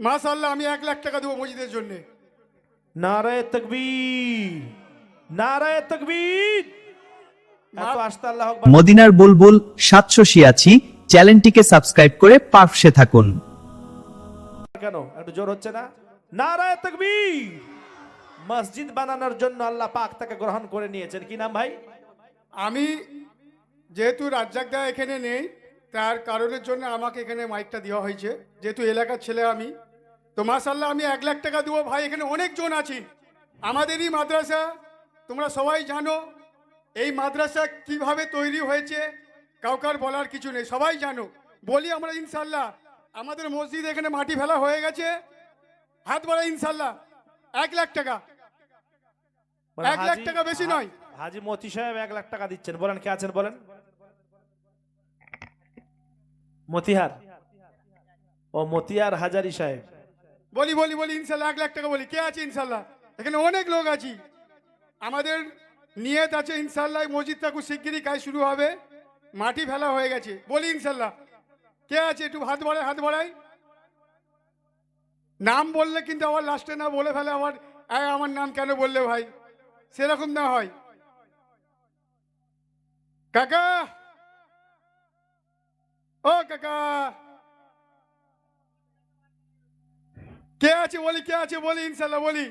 মাশাআল্লাহ, আমি 1 লাখ টাকা দেবো মসজিদের জন্য। নারায়ে তাকবীর, নারায়ে তাকবীর। এত আস্তে আল্লাহু আকবার। মদিনার বুলবুল 786 চ্যানেলটিকে সাবস্ক্রাইব করে পাশে থাকুন। কেন একটু জোর হচ্ছে না? নারায়ে তাকবীর। মসজিদ বানানোর জন্য আল্লাহ পাক তাকে গ্রহণ করে নিয়েছেন। কি নাম ভাই? আমি যেহেতু রাজ্জাক দা এখানে নেই, তার কারণের জন্য আমাকে এখানে মাইকটা দেওয়া হয়েছে, যেহেতু এলাকার ছেলে আমি। তো মাশাআল্লাহ, আমি 1 লাখ টাকা দেবো ভাই। এখানে অনেকজন আছি, আমাদেরই মাদ্রাসা, তোমরা সবাই জানো এই মাদ্রাসা কিভাবে তৈরি হয়েছে, কাউকার বলার কিছু নেই, সবাই জানো। বলি আমরা ইনশাল্লাহ, আমাদের মসজিদ এখানে মাটি ফেলা হয়ে গেছে, হাত বাড়া ইনশাল্লাহ 1 লাখ টাকা। বলেন 1 লাখ টাকা বেশি নয়। হাজী মতি সাহেব 1 লাখ টাকা দিচ্ছেন। বলেন কে আছেন বলেন? মতিহার ও মতিয়ার হাজারি সাহেব। বলি বলি বলি ইনশাল্লাহ 1 লাখ টাকা বলি। কে আছে ইনশাল্লাহ? এখানে অনেক লোক আছি, আমাদের নিয়ত আছে ইনশাল্লাহ এই মসজিদটা খুব শিগগিরই কাজ শুরু হবে, মাটি ফেলা হয়ে গেছে। বলি ইনশাল্লাহ কে আছে? একটু হাত বাড়ায়, হাত বাড়াই। নাম বললে কিন্তু আবার লাস্টে না বলে ফেলে আবার, আমার নাম কেন বললে ভাই, সেরকম না হয়। কাকা, ও কাকা, কে আছে বলি, কে আছে বলি ইনশাল্লাহ বলি।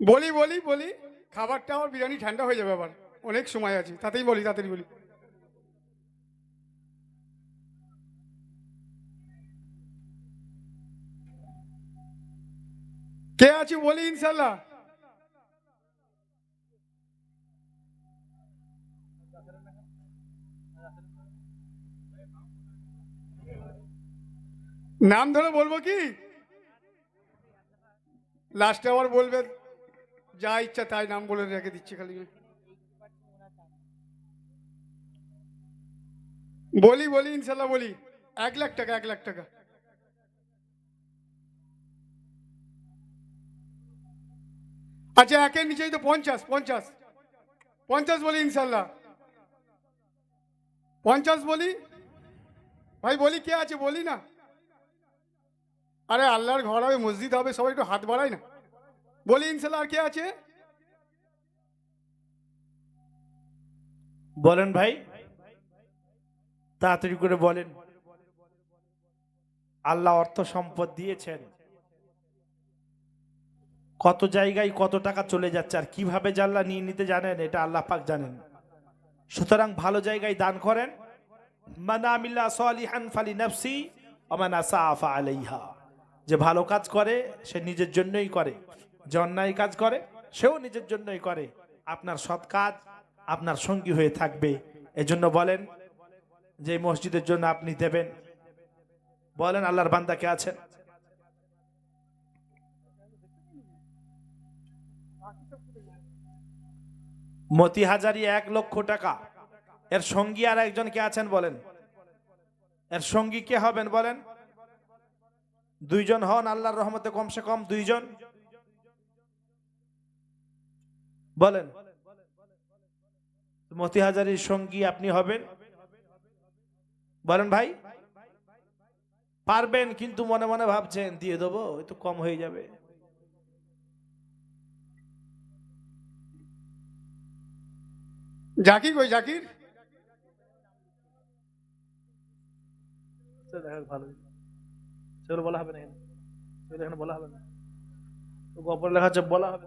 বলি বলি বলি খাবারটা আমার বিরিয়ানি ঠান্ডা হয়ে যাবে, আবার অনেক সময় আছে, তাতেই বলি, তাড়াতাড়ি বলি। কে আছে বলি ইনশাল্লাহ। নাম ধরে বলবো কি? লাস্টে আবার বলবে যা ইচ্ছা তাই নাম বলে রেখে দিচ্ছে খালি। বলি বলি ইনশাল্লাহ বলি। 1 লাখ টাকা, 1 লাখ টাকা। আচ্ছা, একের নিচেই তো 50, 50, 50 বলি ইনশাল্লাহ। 50 বলি ভাই, বলি কে আছে বলি না। আরে আল্লাহর ঘর হবে, মসজিদ হবে, সবাই একটু হাত বাড়ায় না। বলি ইনশাল্লাহ। আর কে আছে? বলেন ভাই, তাড়াতাড়ি করে বলেন। আল্লাহ অর্থ সম্পদ দিয়েছেন, কত জায়গায় কত টাকা চলে যাচ্ছে আর কিভাবে যে আল্লাহ নিয়ে নিতে জানেন এটা আল্লাহ পাক জানেন। সুতরাং ভালো জায়গায় দান করেন। মান আমিলা সালিহান ফালিনাফসি ওয়া মান আসাআ ফাআলাইহা। যে ভালো কাজ করে সে নিজের জন্যই করে, যে অন্যায় কাজ করে সেও নিজের জন্যই করে। আপনার সৎ কাজ আপনার সঙ্গী হয়ে থাকবে। এজন্য বলেন যে মসজিদের জন্য আপনি দেবেন। বলেন আল্লাহর বান্দা কে আছেন? মতি হাজারি 1 লক্ষ টাকা। এর সঙ্গী আর একজন কে আছেন বলেন? এর সঙ্গী কে হবেন বলেন? 2 জন হন আল্লাহর রহমতে, কমসে কম 2 জন। বলেন মতি হাজারির সঙ্গী আপনি হবেন। বলেন ভাই পারবেন, কিন্তু মনে মনে ভাবছেন দিয়ে দেবো একটু কম হয়ে যাবে। জাকির কই? জাকির ভালো, সেগুলো বলা হবে না, সেগুলো এখানে বলা হবে না। তো গোপন লেখা আছে, বলা হবে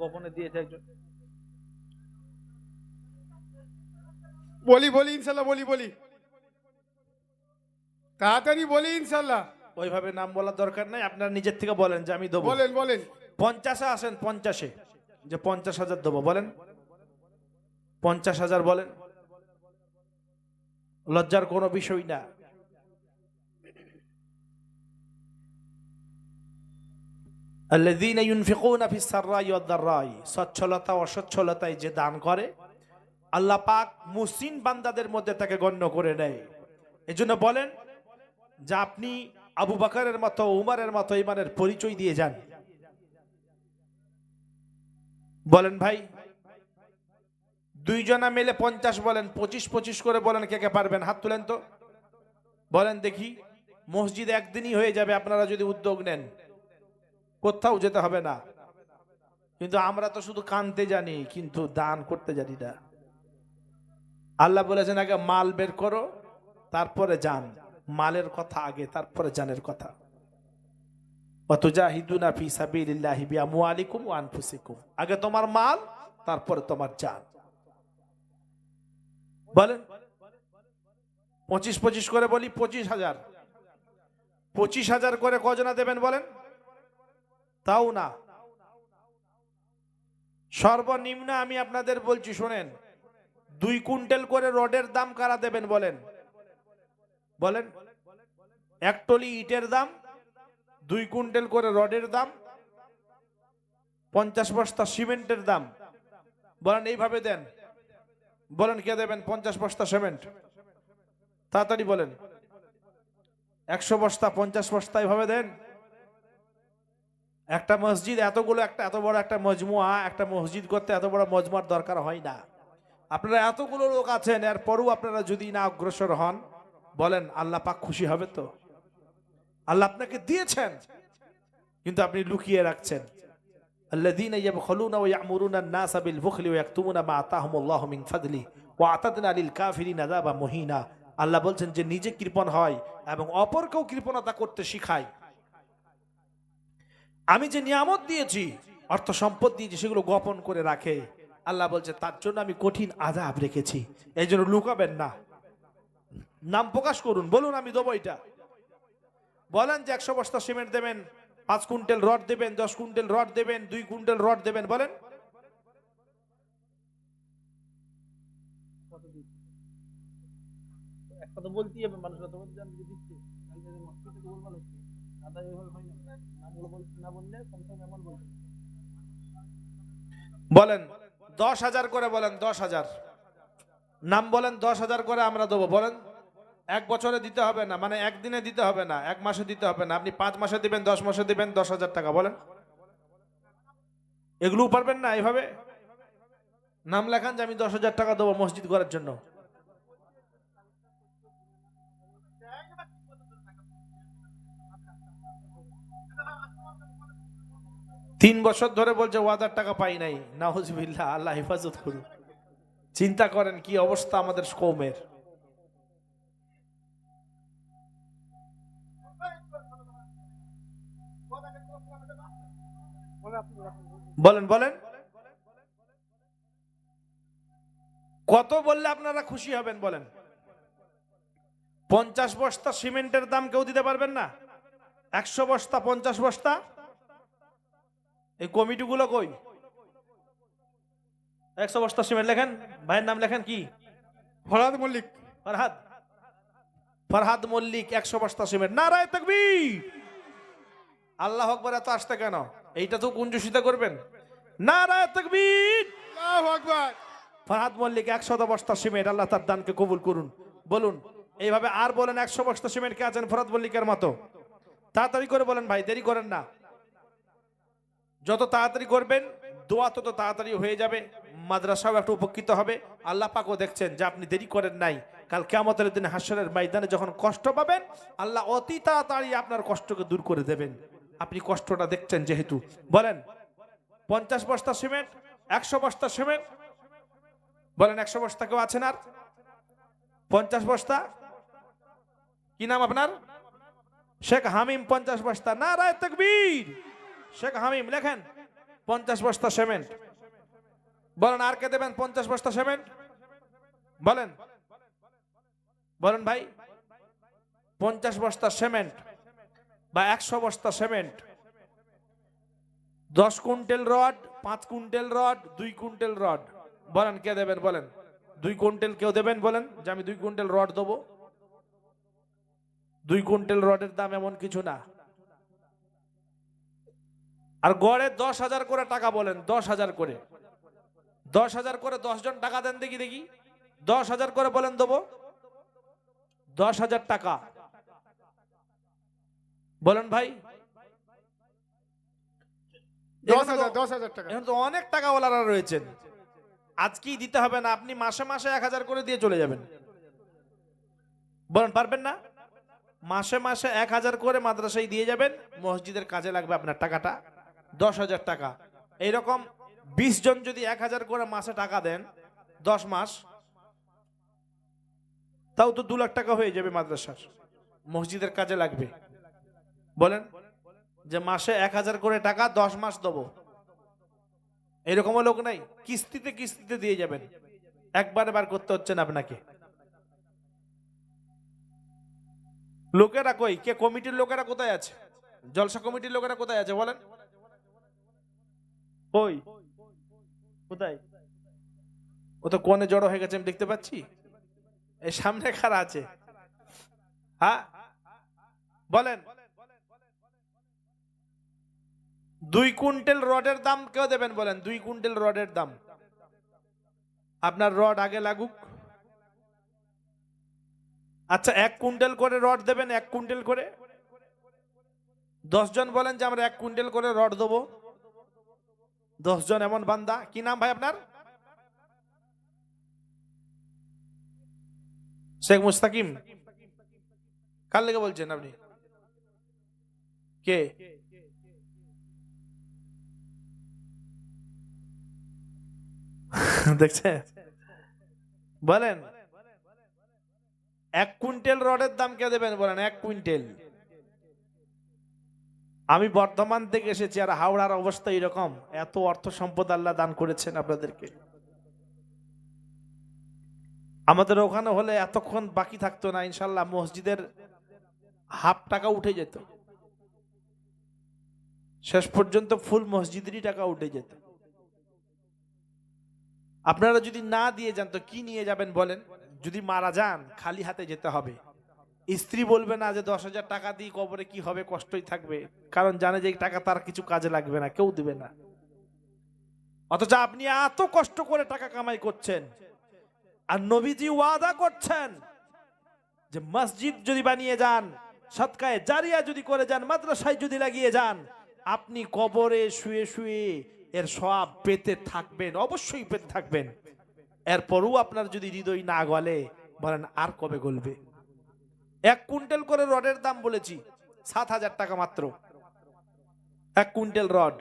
গোপনে দিয়েছে একজন। বলি বলি ইনশাল্লাহ বলি বলি, তাড়াতাড়ি বলি ইনশাল্লাহ। ওইভাবে নাম বলার দরকার নাই, আপনারা নিজের থেকে বলেন যে আমি দেবো। বলেন বলেন। 50-এ আসেন, 50-এ যে 50,000 দেবো বলেন। 50,000 বলেন, লজ্জার কোনো বিষয় না। আল্লাযীনা ইউনফিকুনা ফিস সাররাই ওয়াদ দাররাই। সচ্ছলতা অসচ্ছলতায় যে দান করে আল্লাহ পাক মুহসিন বান্দাদের মধ্যে তাকে গণ্য করে নেয়। এজন্য বলেন যে আপনি আবু বকরের মতো, উমরের মতো ইমানের পরিচয় দিয়ে যান। বলেন ভাই 2 জনা মিলে 50 বলেন, 25-25 করে বলেন কে কে পারবেন? হাত তুলেন তো। বলেন দেখি, মসজিদ একদিনই হয়ে যাবে আপনারা যদি উদ্যোগ নেন, কোথাও যেতে হবে না। কিন্তু আমরা তো শুধু কানতে জানি, কিন্তু দান করতে জানি না। আল্লাহ বলেছেন আগে মাল বের করো, তারপরে জান। মালের কথা আগে, তারপরে জানের কথা। ওয়াতুজাহিদুনা ফি সাবিলিল্লাহি বিআমওয়ালিকুম ওয়া আনফুসিকুম। আগে তোমার মাল, তারপরে তোমার জান। বলেন 25-25 করে বলি, 25,000। 25,000 করে কজনা দেবেন বলেন? তাও না, সর্বনিম্ন আমি আপনাদের বলছি শোনেন, 2 কুইন্টাল করে রডের দাম কারা দেবেন বলেন? বলেন, এক টলি ইটের দাম, 2 কুইন্টাল করে রডের দাম, 50 বস্তা সিমেন্টের দাম। বলেন এইভাবে দেন। বলেন কে দেবেন 50 বস্তা সিমেন্ট? তাড়াতাড়ি বলেন। 100 বস্তা, 50 বস্তা, এইভাবে দেন। একটা মসজিদ এতগুলো, এত বড় একটা মজমুয়া, একটা মসজিদ করতে এত বড় মজমুয়ার দরকার হয় না। আপনারা এতগুলো লোক আছেন, এরপরও আপনারা যদি না অগ্রসর হন, বলেন আল্লাহ পাক খুশি হবে তো? আল্লাহ আপনাকে দিয়েছেন, কিন্তু আপনি লুকিয়ে রাখছেন। আল্লাযীনা ইয়াবখুলুনা ওয়া ইয়া'মুরুনা আন-নাসা বিল বুখলি ওয়া ইয়াকতুমুনা মা আতাহুমুল্লাহু মিন ফাদলি ওয়া আতাদনা লিল কাফিরিনা আযাবাম মুহিনা। আল্লাহ বলছেন যে নিজে কৃপণ হয় এবং অপরকেও কৃপণতা করতে শিখায়। আমি যে নিয়ামত দিয়েছি, অর্থ সম্পদ দিয়েছি, সেগুলো গোপন করে রাখে। আল্লাহ বলছে তার জন্য আমি কঠিন আযাব রেখেছি। এই জন্য লুকাবেন না, নাম প্রকাশ করুন, বলুন আমি দেবো এটা। বলেন যে 100 বস্তা সিমেন্ট দেবেন, 5 কুইন্টাল রড দেবেন, 10 কুইন্টাল রড দেবেন, 2 কুইন্টাল রড দেবেন। বলেন একটা তো বলতেই হবে, মানুষরা তো বলতে জানতে দিচ্ছে। মসজিদে তো বলবার হচ্ছে, আদায় এভাবে হয় না। নামগুলো বলতে না বললে কমসে কম এমন বলতে। বলেন 10,000 করে, বলেন 10,000 নাম, বলেন 10,000 করে আমরা দেবো। বলেন 1 বছরে দিতে হবে না, মানে একদিনে দিতে হবে না, 1 মাসে দিতে হবে না, আপনি 5 মাসে দিবেন, 10 মাসে দিবেন, 10,000 টাকা। বলেন এগুলো পারবেন না? এইভাবে নাম লেখান যে আমি 10,000 টাকা দেবো মসজিদ করার জন্য। তিন বছর ধরে বলছে ওয়াদার টাকা পাই নাই। নাউজুবিল্লাহ, আল্লাহ হেফাজত করুন। চিন্তা করেন কি অবস্থা আমাদের কওমের। বলেন বলেন কত বললে আপনারা খুশি হবেন? বলেন 50 বস্তা সিমেন্টের দাম কেউ দিতে পারবেন না? 100 বস্তা, 50 বস্তা, এই কমিটিগুলো কই? 100 বস্তা সিমেন্ট লেখেন, ভাইয়ের নাম লেখেন কি? ফরহাদ মল্লিক। ফরহাদ, ফরহাদ মল্লিক, 100 বস্তা সিমেন্ট। নারায়ে তাকবীর, আল্লাহু আকবার। এত আসতে কেন? এইটা তো কুঞ্জুসিতা করবেন। নারায়ে তাকবীর, আল্লাহু আকবার। ফরহাদ মল্লিক 100 বস্তা সিমেন্ট, আল্লাহ তার দানকে কবুল করুন। বলুন এইভাবে আর বলেন 100 বস্তা সিমেন্ট কে আছেন ফরহাদ মল্লিকের মতো? তাড়াতাড়ি করে বলেন ভাই, দেরি করেন না। যত তাড়াতাড়ি করবেন দোয়া তত তাড়াতাড়ি হয়ে যাবে, মাদ্রাসাও একটু উপকৃত হবে। আল্লাহ পাকও দেখছেন যে আপনি দেরি করেন নাই। কাল কিয়ামতের দিন হাশরের ময়দানে যখন কষ্ট পাবেন, আল্লাহ অতি তাড়াতাড়ি আপনার কষ্টকে দূর করে দেবেন। আপনি কষ্টটা দেখছেন যেহেতু। বলেন 50 বস্তা সিমেন্ট, 100 বস্তা সিমেন্ট। বলেন 100 বস্তা কেউ আছেন? আর 50 বস্তা, কি নাম আপনার? শেখ হামিম, 50 বস্তা। নারায়ে তাকবীর, শেখ হামিম লেখেন 50 বস্তা সিমেন্ট। বলেন আর কে দেবেন 50 বস্তা সিমেন্ট? বলেন বলেন ভাই, 50 বস্তা সিমেন্ট বা 100 বস্তা cement, 10 quintal rod, 5 quintal rod, 2 quintal rod. বলেন কে দেবেন? বলেন 2 কুইন্টাল কেউ দেবেন? বলেন যে আমি 2 কুইন্টাল রড দেবো। 2 কুইন্টাল রডের দাম এমন কিছু না। আর গড়ে 10,000 করে টাকা। বলেন 10,000 করে, 10,000 করে 10 জন টাকা দেন দেখি দেখি। 10,000 করে বলেন দেবো, 10,000 টাকা। বলেন ভাই 10,000 টাকা। এখন তো অনেক টাকাওয়ালারা রয়েছেন, আজকেই দিতে হবে না, আপনি মাসে মাসে 1,000 করে দিয়ে চলে যাবেন। বলেন পারবেন না? মাসে মাসে 1000 করে মাদ্রাসায় দিয়ে যাবেন, মসজিদের কাজে লাগবে আপনার টাকাটা 10,000 টাকা। এইরকম 20 জন যদি 1000 করে মাসে টাকা দেন 10 মাস, তাও তো 2 লাখ টাকা হয়ে যাবে মাদ্রাসার, মসজিদের কাজে লাগবে। বলেন যে মাসে 1000 করে টাকা 10 মাস দেবো, এরকমও লোক নাই? কিস্তিতে কিস্তিতে দিয়ে যাবেন, একবার বার করতে হচ্ছে না আপনাকে। লোকেরা কই? কে কমিটির লোকেরা কোথায় আছে? জলসা কমিটির লোকেরা কোথায় আছে বলেন? ওই কোথায়? ও তো কোণে জড়ো হয়ে গেছে, আমি দেখতে পাচ্ছি। এই সামনে কারা আছে? হ্যাঁ বলেন। 2 কুইন্টাল রডের দাম কেউ দেবেন বলেন? 2 কুইন্টাল রডের দাম। আপনার রড আগে লাগুক। আচ্ছা 1 কুইন্টাল করে রড দেবেন, 1 কুইন্টাল করে। 10 জন বলেন যে আমরা 1 কুইন্টাল করে রড দেবো। 10 জন এমন বান্দা। কি নাম ভাই আপনার? শেখ মুস্তাকিম। কার লেগে বলছেন আপনি? কে? দেখছে বলেন 1 কুইন্টাল রডের দাম কে দেবেন বলেন? 1 কুইন্টাল। আমি বর্ধমান থেকে এসেছি, আর হাওড়ার অবস্থা এরকম। এত অর্থ সম্পদ আল্লাহ দান করেছেন আপনাদেরকে। আমাদের ওখানে হলে এতক্ষণ বাকি থাকতো না, ইনশাল্লাহ মসজিদের হাফ টাকা উঠে যেত, শেষ পর্যন্ত ফুল মসজিদেরই টাকা উঠে যেত। আপনারা যদি না দিয়ে যান তো কি নিয়ে যাবেন বলেন? যদি মারা যান খালি হাতে যেতে হবে। স্ত্রী বলবে না যে 10,000 টাকা দিয়ে কবরে কি হবে, কষ্টই থাকবে, কারণ জানে যে এই টাকা তার কিছু কাজে লাগবে না, কেউ দিবে না। অথচ আপনি এত কষ্ট করে টাকা কামাই করছেন, আর নবীজি ওয়াদা করছেন যে মসজিদ যদি বানিয়ে যান, সদকায়ে জারিয়া যদি করে যান, মাদ্রাসায় যদি লাগিয়ে যান, আপনি কবরে শুয়ে শুয়ে এর সওয়াব পেতে থাকবেন, অবশ্যই পেতে থাকবেন। এরপরও আপনার যদি হৃদয় না গলে, বলেন আর কবে গলবে? 1 কুইন্টাল করে রডের দাম বলেছি 7,000 টাকা মাত্র, 1 কুইন্টাল রড।